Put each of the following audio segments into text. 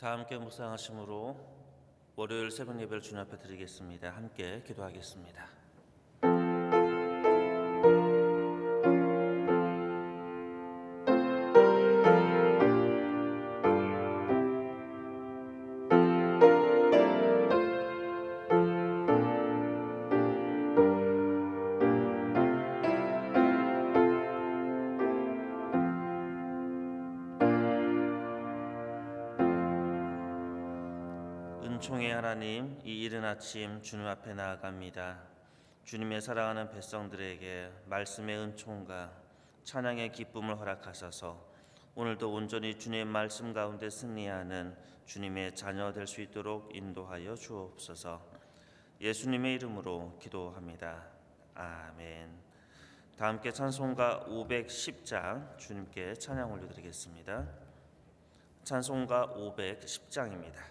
다 함께 묵상하심으로 월요일 새벽 예배를 주님 앞에 드리겠습니다. 함께 기도하겠습니다. 은총의 하나님, 이 이른 아침 주님 앞에 나아갑니다. 주님의 사랑하는 백성들에게 말씀의 은총과 찬양의 기쁨을 허락하셔서 오늘도 온전히 주님의 말씀 가운데 승리하는 주님의 자녀 될 수 있도록 인도하여 주옵소서. 예수님의 이름으로 기도합니다. 아멘. 다 함께 찬송가 510장 주님께 찬양 올려드리겠습니다. 찬송가 510장입니다.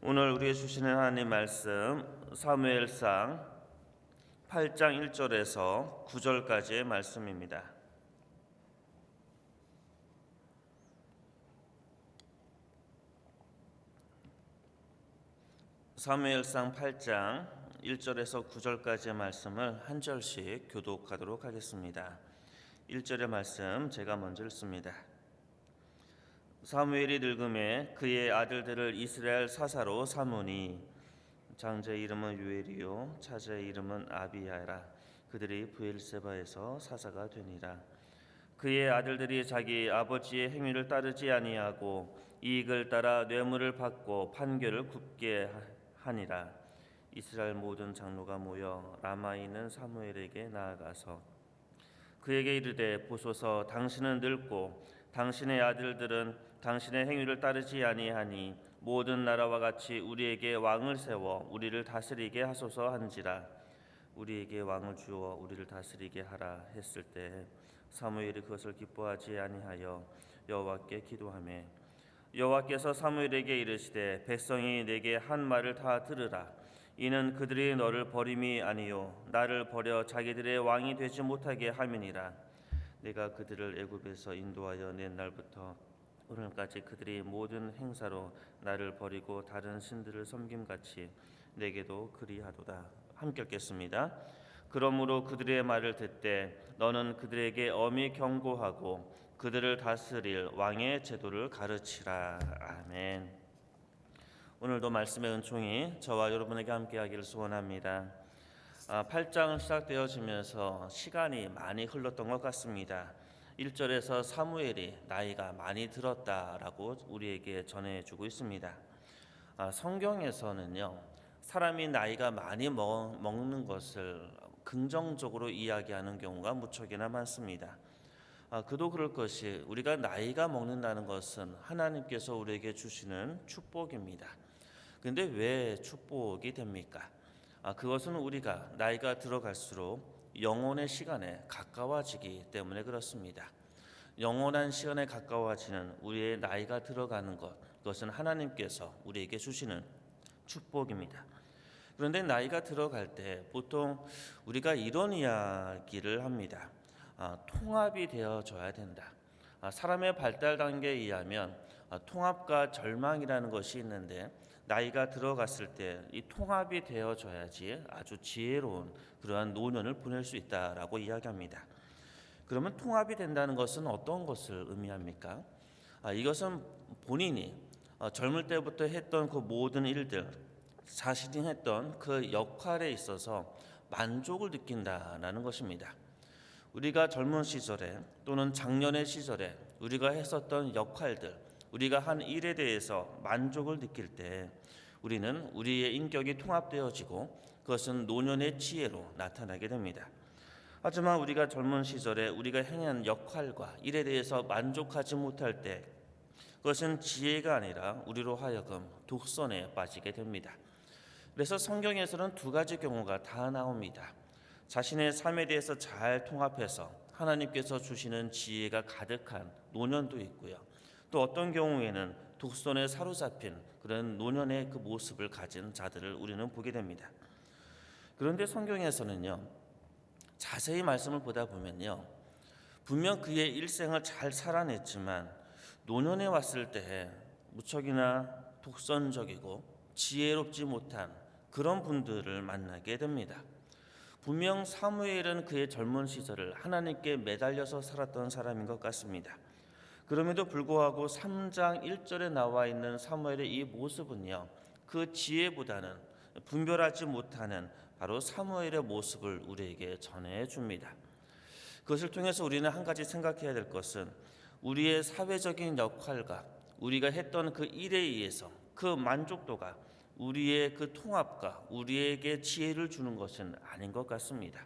오늘 우리에게 주시는 하나님 말씀 사무엘상 8장 1절에서 9절까지의 말씀입니다. 사무엘상 8장 1절에서 9절까지의 말씀을 한 절씩 교독하도록 하겠습니다. 1절의 말씀 제가 먼저 읽습니다. 사무엘이 늙음에 그의 아들들을 이스라엘 사사로 삼으니 장자의 이름은 유엘이요 차자의 이름은 아비야라. 그들이 브엘세바에서 사사가 되니라. 그의 아들들이 자기 아버지의 행위를 따르지 아니하고 이익을 따라 뇌물을 받고 판결을 굽게 하니라. 이스라엘 모든 장로가 모여 라마에 있는 사무엘에게 나아가서 그에게 이르되 보소서, 당신은 늙고 당신의 아들들은 당신의 행위를 따르지 아니하니 모든 나라와 같이 우리에게 왕을 세워 우리를 다스리게 하소서 한지라. 우리에게 왕을 주어 우리를 다스리게 하라 했을 때 사무엘이 그것을 기뻐하지 아니하여 여호와께 기도하매 여호와께서 사무엘에게 이르시되 백성이 내게 한 말을 다 들으라. 이는 그들이 너를 버림이 아니요 나를 버려 자기들의 왕이 되지 못하게 함이니라. 내가 그들을 애굽에서 인도하여 낸 날부터 오늘까지 그들이 모든 행사로 나를 버리고 다른 신들을 섬김같이 내게도 그리하도다. 함께 읽겠습니다. 그러므로 그들의 말을 듣되 너는 그들에게 엄히 경고하고 그들을 다스릴 왕의 제도를 가르치라. 아멘. 오늘도 말씀의 은총이 저와 여러분에게 함께하기를 소원합니다. 8장 시작되어지면서 시간이 많이 흘렀던 것 같습니다. 1절에서 사무엘이 나이가 많이 들었다라고 우리에게 전해주고 있습니다. 성경에서는요, 사람이 나이가 많이 먹는 것을 긍정적으로 이야기하는 경우가 무척이나 많습니다. 그도 그럴 것이 우리가 나이가 먹는다는 것은 하나님께서 우리에게 주시는 축복입니다. 그런데 왜 축복이 됩니까? 그것은 우리가 나이가 들어갈수록 영혼의 시간에 가까워지기 때문에 그렇습니다. 영원한 시간에 가까워지는 우리의 나이가 들어가는 것, 그것은 하나님께서 우리에게 주시는 축복입니다. 그런데 나이가 들어갈 때 보통 우리가 이런 이야기를 합니다. 통합이 되어져야 된다. 사람의 발달 단계에 의하면 통합과 절망이라는 것이 있는데 나이가 들어갔을 때 이 통합이 되어져야지 아주 지혜로운 그러한 노년을 보낼 수 있다라고 이야기합니다. 그러면 통합이 된다는 것은 어떤 것을 의미합니까? 이것은 본인이 젊을 때부터 했던 그 모든 일들, 자신이 했던 그 역할에 있어서 만족을 느낀다라는 것입니다. 우리가 젊은 시절에 또는 작년의 시절에 우리가 했었던 역할들, 우리가 한 일에 대해서 만족을 느낄 때 우리는 우리의 인격이 통합되어지고 그것은 노년의 지혜로 나타나게 됩니다. 하지만 우리가 젊은 시절에 우리가 행한 역할과 일에 대해서 만족하지 못할 때 그것은 지혜가 아니라 우리로 하여금 독선에 빠지게 됩니다. 그래서 성경에서는 두 가지 경우가 다 나옵니다. 자신의 삶에 대해서 잘 통합해서 하나님께서 주시는 지혜가 가득한 노년도 있고요. 또 어떤 경우에는 독선에 사로잡힌 그런 노년의 그 모습을 가진 자들을 우리는 보게 됩니다. 그런데 성경에서는요, 자세히 말씀을 보다 보면요, 분명 그의 일생을 잘 살아냈지만 노년에 왔을 때 무척이나 독선적이고 지혜롭지 못한 그런 분들을 만나게 됩니다. 분명 사무엘은 그의 젊은 시절을 하나님께 매달려서 살았던 사람인 것 같습니다. 그럼에도 불구하고 3장 1절에 나와 있는 사무엘의 이 모습은요, 그 지혜보다는 분별하지 못하는 바로 사무엘의 모습을 우리에게 전해줍니다. 그것을 통해서 우리는 한 가지 생각해야 될 것은 우리의 사회적인 역할과 우리가 했던 그 일에 의해서 그 만족도가 우리의 그 통합과 우리에게 지혜를 주는 것은 아닌 것 같습니다.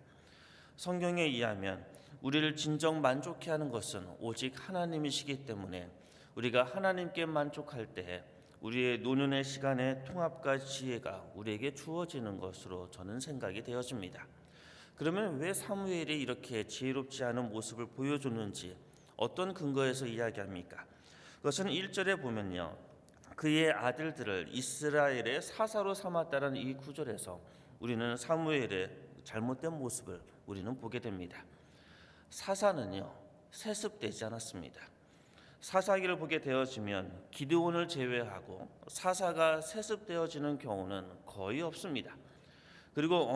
성경에 의하면 우리를 진정 만족해 하는 것은 오직 하나님이시기 때문에 우리가 하나님께 만족할 때 우리의 노년의 시간에 통합과 지혜가 우리에게 주어지는 것으로 저는 생각이 되어집니다. 그러면 왜 사무엘이 이렇게 지혜롭지 않은 모습을 보여줬는지 어떤 근거에서 이야기합니까? 그것은 1절에 보면요, 그의 아들들을 이스라엘의 사사로 삼았다는 이 구절에서 우리는 사무엘의 잘못된 모습을 우리는 보게 됩니다. 사사는요, 세습되지 않았습니다. 사사기를 보게 되어지면 기드온을 제외하고 사사가 세습되어지는 경우는 거의 없습니다. 그리고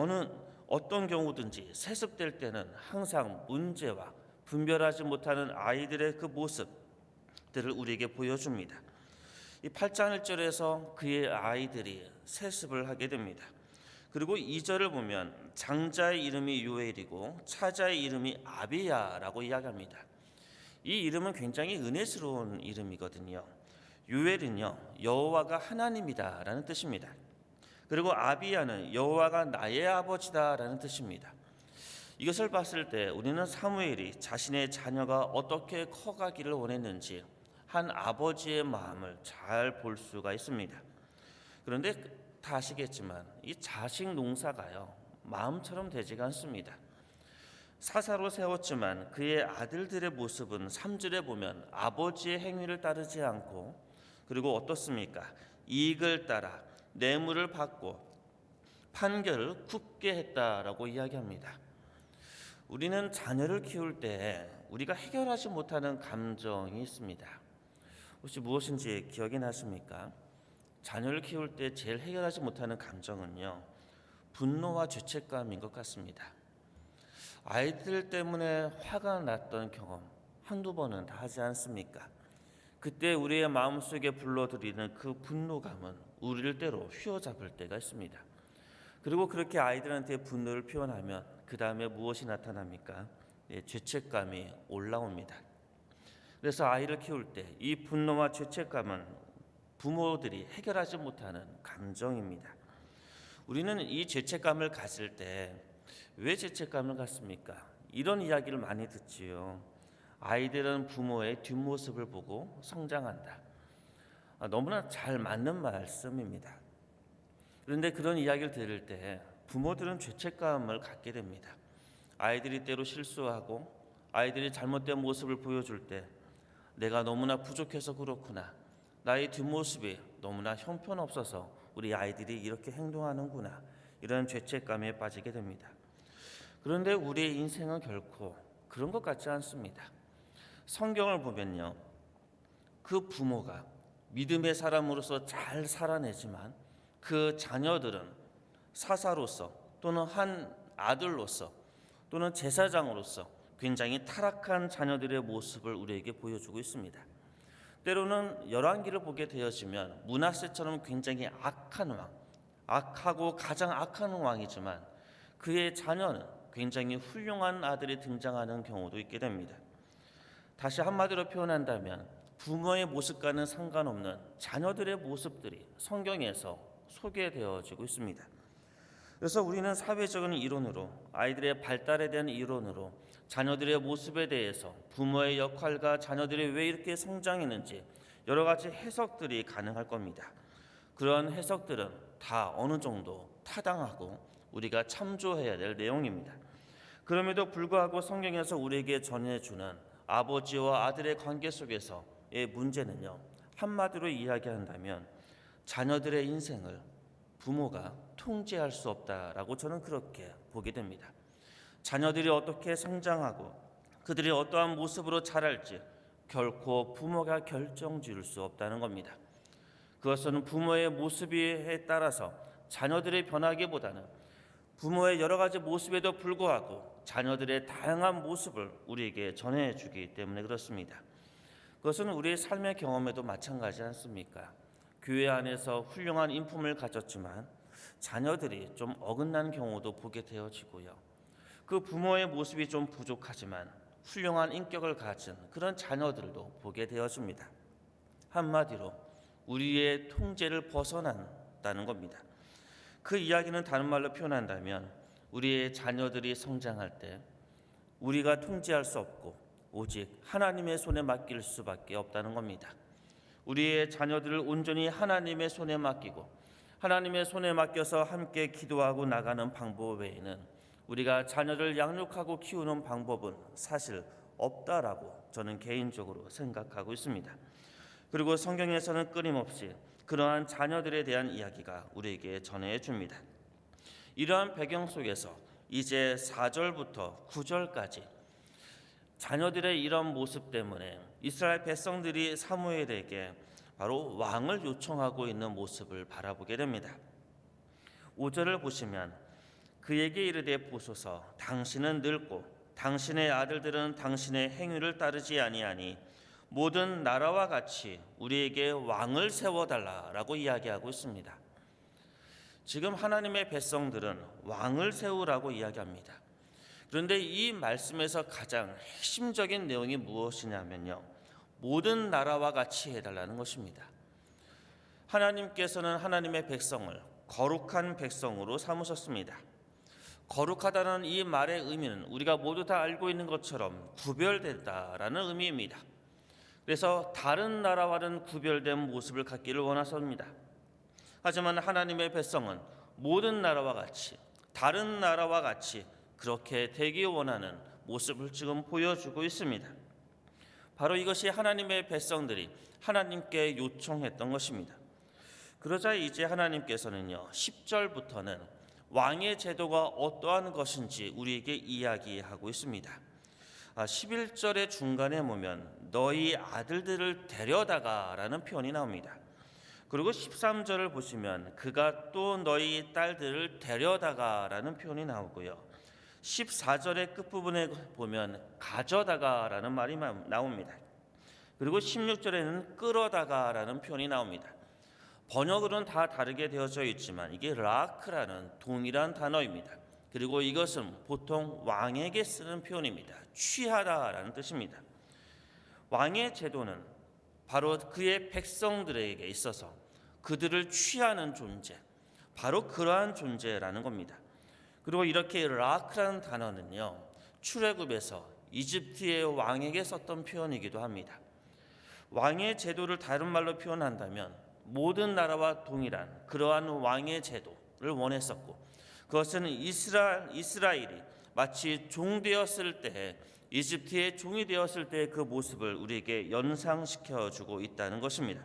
어떤 경우든지 세습될 때는 항상 문제와 분별하지 못하는 아이들의 그 모습들을 우리에게 보여줍니다. 이 8장 1절에서 그의 아이들이 세습을 하게 됩니다. 그리고 2절을 보면 장자의 이름이 요엘이고 차자의 이름이 아비야라고 이야기합니다. 이 이름은 굉장히 은혜스러운 이름이거든요. 요엘은요, 여호와가 하나님이다라는 뜻입니다. 그리고 아비야는 여호와가 나의 아버지다라는 뜻입니다. 이것을 봤을 때 우리는 사무엘이 자신의 자녀가 어떻게 커가기를 원했는지 한 아버지의 마음을 잘 볼 수가 있습니다. 그런데 다 아시겠지만 이 자식 농사가요, 마음처럼 되지가 않습니다. 사사로 세웠지만 그의 아들들의 모습은 3절에 보면 아버지의 행위를 따르지 않고 그리고 어떻습니까? 이익을 따라 뇌물을 받고 판결을 굽게 했다라고 이야기합니다. 우리는 자녀를 키울 때 우리가 해결하지 못하는 감정이 있습니다. 혹시 무엇인지 기억이 나십니까? 자녀를 키울 때 제일 해결하지 못하는 감정은요, 분노와 죄책감인 것 같습니다. 아이들 때문에 화가 났던 경험 한두 번은 다 하지 않습니까? 그때 우리의 마음속에 불러들이는 그 분노감은 우리를 때로 휘어잡을 때가 있습니다. 그리고 그렇게 아이들한테 분노를 표현하면 그 다음에 무엇이 나타납니까? 죄책감이 올라옵니다. 그래서 아이를 키울 때 이 분노와 죄책감은 부모들이 해결하지 못하는 감정입니다. 우리는 이 죄책감을 가질 때 왜 죄책감을 갖습니까? 이런 이야기를 많이 듣지요. 아이들은 부모의 뒷모습을 보고 성장한다. 너무나 잘 맞는 말씀입니다. 그런데 그런 이야기를 들을 때 부모들은 죄책감을 갖게 됩니다. 아이들이 때로 실수하고 아이들이 잘못된 모습을 보여줄 때 내가 너무나 부족해서 그렇구나. 나의 뒷모습이 너무나 형편없어서 우리 아이들이 이렇게 행동하는구나. 이런 죄책감에 빠지게 됩니다. 그런데 우리의 인생은 결코 그런 것 같지 않습니다. 성경을 보면요, 그 부모가 믿음의 사람으로서 잘 살아내지만 그 자녀들은 사사로서 또는 한 아들로서 또는 제사장으로서 굉장히 타락한 자녀들의 모습을 우리에게 보여주고 있습니다. 때로는 열왕기를 보게 되어지면 므낫세처럼 굉장히 악한 왕, 악하고 가장 악한 왕이지만 그의 자녀는 굉장히 훌륭한 아들이 등장하는 경우도 있게 됩니다. 다시 한마디로 표현한다면 부모의 모습과는 상관없는 자녀들의 모습들이 성경에서 소개되어지고 있습니다. 그래서 우리는 사회적인 이론으로, 아이들의 발달에 대한 이론으로 자녀들의 모습에 대해서 부모의 역할과 자녀들이 왜 이렇게 성장했는지 여러 가지 해석들이 가능할 겁니다. 그런 해석들은 다 어느 정도 타당하고 우리가 참조해야 될 내용입니다. 그럼에도 불구하고 성경에서 우리에게 전해주는 아버지와 아들의 관계 속에서의 문제는요, 한마디로 이야기한다면 자녀들의 인생을 부모가 통제할 수 없다라고 저는 그렇게 보게 됩니다. 자녀들이 어떻게 성장하고 그들이 어떠한 모습으로 자랄지 결코 부모가 결정지을 수 없다는 겁니다. 그것은 부모의 모습에 따라서 자녀들이 변하기보다는 부모의 여러 가지 모습에도 불구하고 자녀들의 다양한 모습을 우리에게 전해주기 때문에 그렇습니다. 그것은 우리의 삶의 경험에도 마찬가지 않습니까? 교회 안에서 훌륭한 인품을 가졌지만 자녀들이 좀 어긋난 경우도 보게 되어지고요. 그 부모의 모습이 좀 부족하지만 훌륭한 인격을 가진 그런 자녀들도 보게 되어집니다. 한마디로 우리의 통제를 벗어난다는 겁니다. 그 이야기는 다른 말로 표현한다면 우리의 자녀들이 성장할 때 우리가 통제할 수 없고 오직 하나님의 손에 맡길 수밖에 없다는 겁니다. 우리의 자녀들을 온전히 하나님의 손에 맡기고 하나님의 손에 맡겨서 함께 기도하고 나가는 방법 외에는 우리가 자녀를 양육하고 키우는 방법은 사실 없다라고 저는 개인적으로 생각하고 있습니다. 그리고 성경에서는 끊임없이 그러한 자녀들에 대한 이야기가 우리에게 전해줍니다. 이러한 배경 속에서 이제 4절부터 9절까지 자녀들의 이런 모습 때문에 이스라엘 백성들이 사무엘에게 바로 왕을 요청하고 있는 모습을 바라보게 됩니다. 5절을 보시면 그에게 이르되 보소서 당신은 늙고 당신의 아들들은 당신의 행위를 따르지 아니하니 모든 나라와 같이 우리에게 왕을 세워달라라고 이야기하고 있습니다. 지금 하나님의 백성들은 왕을 세우라고 이야기합니다. 그런데 이 말씀에서 가장 핵심적인 내용이 무엇이냐면요, 모든 나라와 같이 해달라는 것입니다. 하나님께서는 하나님의 백성을 거룩한 백성으로 삼으셨습니다. 거룩하다는 이 말의 의미는 우리가 모두 다 알고 있는 것처럼 구별된다라는 의미입니다. 그래서 다른 나라와는 구별된 모습을 갖기를 원하십니다. 하지만 하나님의 백성은 모든 나라와 같이, 다른 나라와 같이 그렇게 되기 원하는 모습을 지금 보여주고 있습니다. 바로 이것이 하나님의 백성들이 하나님께 요청했던 것입니다. 그러자 이제 하나님께서는요 10절부터는 왕의 제도가 어떠한 것인지 우리에게 이야기하고 있습니다. 11절의 중간에 보면 너희 아들들을 데려다가라는 표현이 나옵니다. 그리고 13절을 보시면 그가 또 너희 딸들을 데려다가라는 표현이 나오고요. 14절의 끝부분에 보면 가져다가라는 말이 나옵니다. 그리고 16절에는 끌어다가라는 표현이 나옵니다. 번역으로는 다 다르게 되어져 있지만 이게 라크라는 동일한 단어입니다. 그리고 이것은 보통 왕에게 쓰는 표현입니다. 취하다라는 뜻입니다. 왕의 제도는 바로 그의 백성들에게 있어서 그들을 취하는 존재, 바로 그러한 존재라는 겁니다. 그리고 이렇게 라크라는 단어는요, 출애굽에서 이집트의 왕에게 썼던 표현이기도 합니다. 왕의 제도를 다른 말로 표현한다면 모든 나라와 동일한 그러한 왕의 제도를 원했었고, 그것은 이스라엘이 마치 종 되었을 때, 이집트의 종이 되었을 때의 그 모습을 우리에게 연상시켜 주고 있다는 것입니다.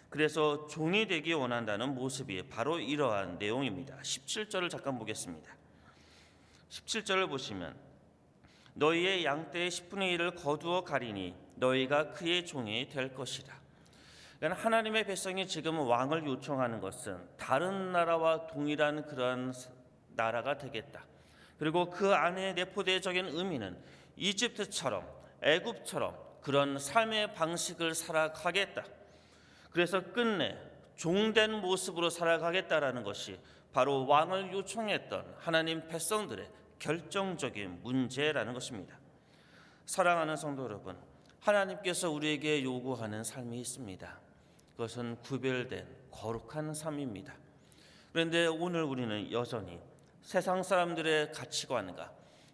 그래서 종이 되기 원한다는 모습이 바로 이러한 내용입니다. 17절을 잠깐 보겠습니다. 17절을 보시면 너희의 양떼의 10분의 1을 거두어 가리니 너희가 그의 종이 될 것이라. 그러니까 하나님의 백성이 지금 왕을 요청하는 것은 다른 나라와 동일한 그러한 나라가 되겠다. 그리고 그 안에 내포되어진 의미는 이집트처럼 애굽처럼 그런 삶의 방식을 살아가겠다. 그래서 끝내 종된 모습으로 살아가겠다라는 것이 바로 왕을 요청했던 하나님 백성들의 결정적인 문제라는 것입니다. 사랑하는 성도 여러분, 하나님께서 우리에게 요구하는 삶이 있습니다. 그것은 구별된 거룩한 삶입니다. 그런데 오늘 우리는 여전히 세상 사람들의 가치관과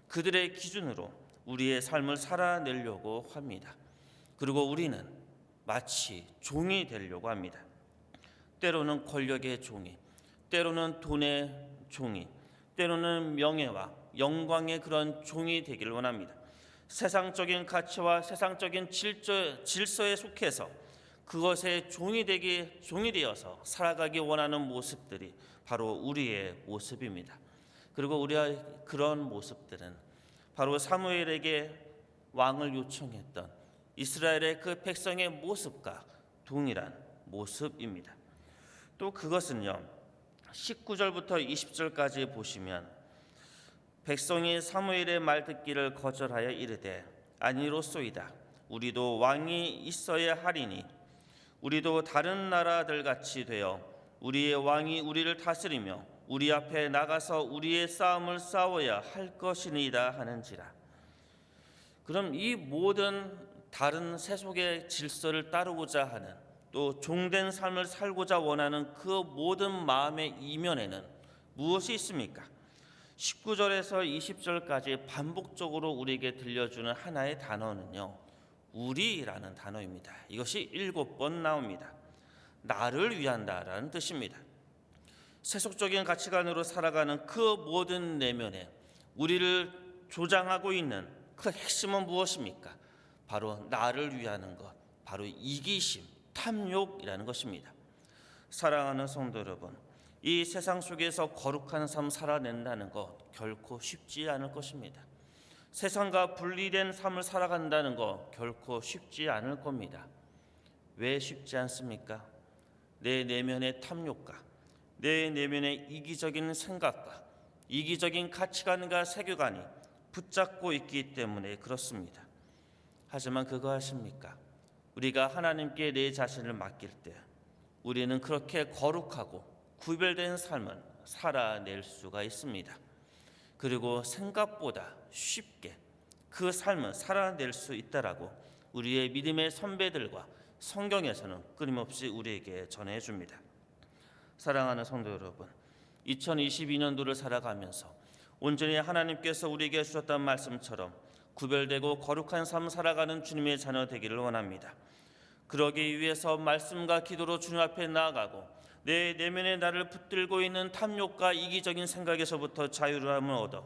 그들의 기준으로 우리의 삶을 살아내려고 합니다. 그리고 우리는 마치 종이 되려고 합니다. 때로는 권력의 종이, 때로는 돈의 종이, 때로는 명예와 영광의 그런 종이 되기를 원합니다. 세상적인 가치와 세상적인 질서에 속해서 그것의 종이 되어서 살아가기 원하는 모습들이 바로 우리의 모습입니다. 그리고 우리의 그런 모습들은 바로 사무엘에게 왕을 요청했던 이스라엘의 그 백성의 모습과 동일한 모습입니다. 또 그것은요, 19절부터 20절까지 보시면 백성이 사무엘의 말 듣기를 거절하여 이르되 아니로소이다. 우리도 왕이 있어야 하리니 우리도 다른 나라들 같이 되어 우리의 왕이 우리를 다스리며 우리 앞에 나가서 우리의 싸움을 싸워야 할 것이니이다 하는지라. 그럼 이 모든 다른 세속의 질서를 따르고자 하는, 또 종된 삶을 살고자 원하는 그 모든 마음의 이면에는 무엇이 있습니까? 19절에서 20절까지 반복적으로 우리에게 들려주는 하나의 단어는요, 우리라는 단어입니다. 이것이 7번 나옵니다. 나를 위한다라는 뜻입니다. 세속적인 가치관으로 살아가는 그 모든 내면에 우리를 조장하고 있는 그 핵심은 무엇입니까? 바로 나를 위하는 것, 바로 이기심, 탐욕이라는 것입니다. 사랑하는 성도 여러분, 이 세상 속에서 거룩한 삶 살아낸다는 것 결코 쉽지 않을 것입니다. 세상과 분리된 삶을 살아간다는 것 결코 쉽지 않을 겁니다. 왜 쉽지 않습니까? 내 내면의 탐욕과 내 내면의 이기적인 생각과 이기적인 가치관과 세계관이 붙잡고 있기 때문에 그렇습니다. 하지만 그거 아십니까? 우리가 하나님께 내 자신을 맡길 때 우리는 그렇게 거룩하고 구별된 삶을 살아낼 수가 있습니다. 그리고 생각보다 쉽게 그 삶을 살아낼 수 있다라고 우리의 믿음의 선배들과 성경에서는 끊임없이 우리에게 전해줍니다. 사랑하는 성도 여러분, 2022년도를 살아가면서 온전히 하나님께서 우리에게 주셨던 말씀처럼 구별되고 거룩한 삶 살아가는 주님의 자녀 되기를 원합니다. 그러기 위해서 말씀과 기도로 주님 앞에 나아가고 내 내면에 나를 붙들고 있는 탐욕과 이기적인 생각에서부터 자유함을 얻어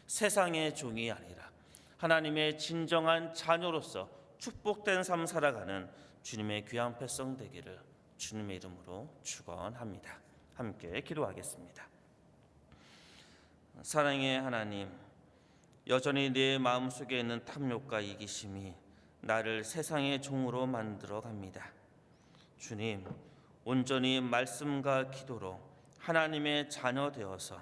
세상의 종이 아니라 하나님의 진정한 자녀로서 축복된 삶 살아가는 주님의 귀한 백성 되기를 주님의 이름으로 축원합니다. 함께 기도하겠습니다. 사랑의 하나님, 여전히 내 마음속에 있는 탐욕과 이기심이 나를 세상의 종으로 만들어 갑니다. 주님, 온전히 말씀과 기도로 하나님의 자녀 되어서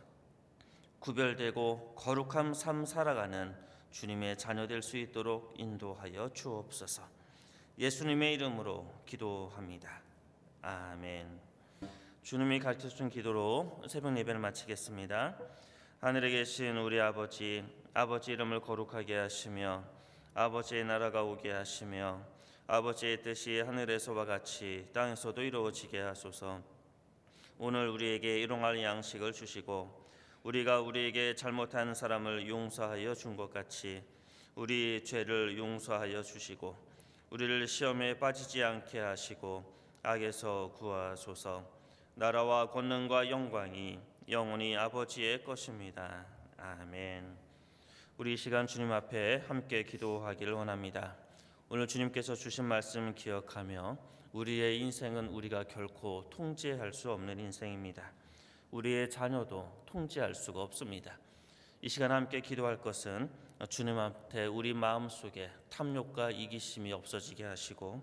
구별되고 거룩한 삶 살아가는 주님의 자녀 될 수 있도록 인도하여 주옵소서. 예수님의 이름으로 기도합니다. 아멘. 주님이 가르쳐준 기도로 새벽 예배를 마치겠습니다. 하늘에 계신 우리 아버지, 아버지 이름을 거룩하게 하시며 아버지의 나라가 오게 하시며 아버지의 뜻이 하늘에서와 같이 땅에서도 이루어지게 하소서. 오늘 우리에게 일용할 양식을 주시고 우리가 우리에게 잘못한 사람을 용서하여 준 것 같이 우리 죄를 용서하여 주시고 우리를 시험에 빠지지 않게 하시고 악에서 구하소서. 나라와 권능과 영광이 영원히 아버지의 것입니다. 아멘. 우리 이 시간 주님 앞에 함께 기도하기를 원합니다. 오늘 주님께서 주신 말씀 기억하며 우리의 인생은 우리가 결코 통제할 수 없는 인생입니다. 우리의 자녀도 통제할 수가 없습니다. 이 시간 함께 기도할 것은 주님 앞에 우리 마음속에 탐욕과 이기심이 없어지게 하시고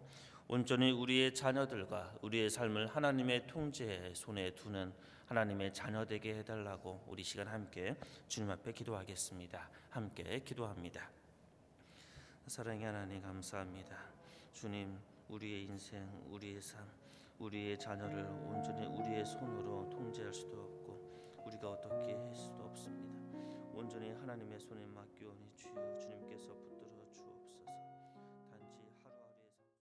온전히 우리의 자녀들과 우리의 삶을 하나님의 통제의 손에 두는 하나님의 자녀 되게 해달라고 우리 시간 함께 주님 앞에 기도하겠습니다. 함께 기도합니다. 사랑의 하나님 감사합니다. 주님, 우리의 인생, 우리의 삶, 우리의 자녀를 온전히 우리의 손으로 통제할 수도 없고 우리가 어떻게 할 수도 없습니다. 온전히 하나님의 손에 맡기오니 주여, 주님께서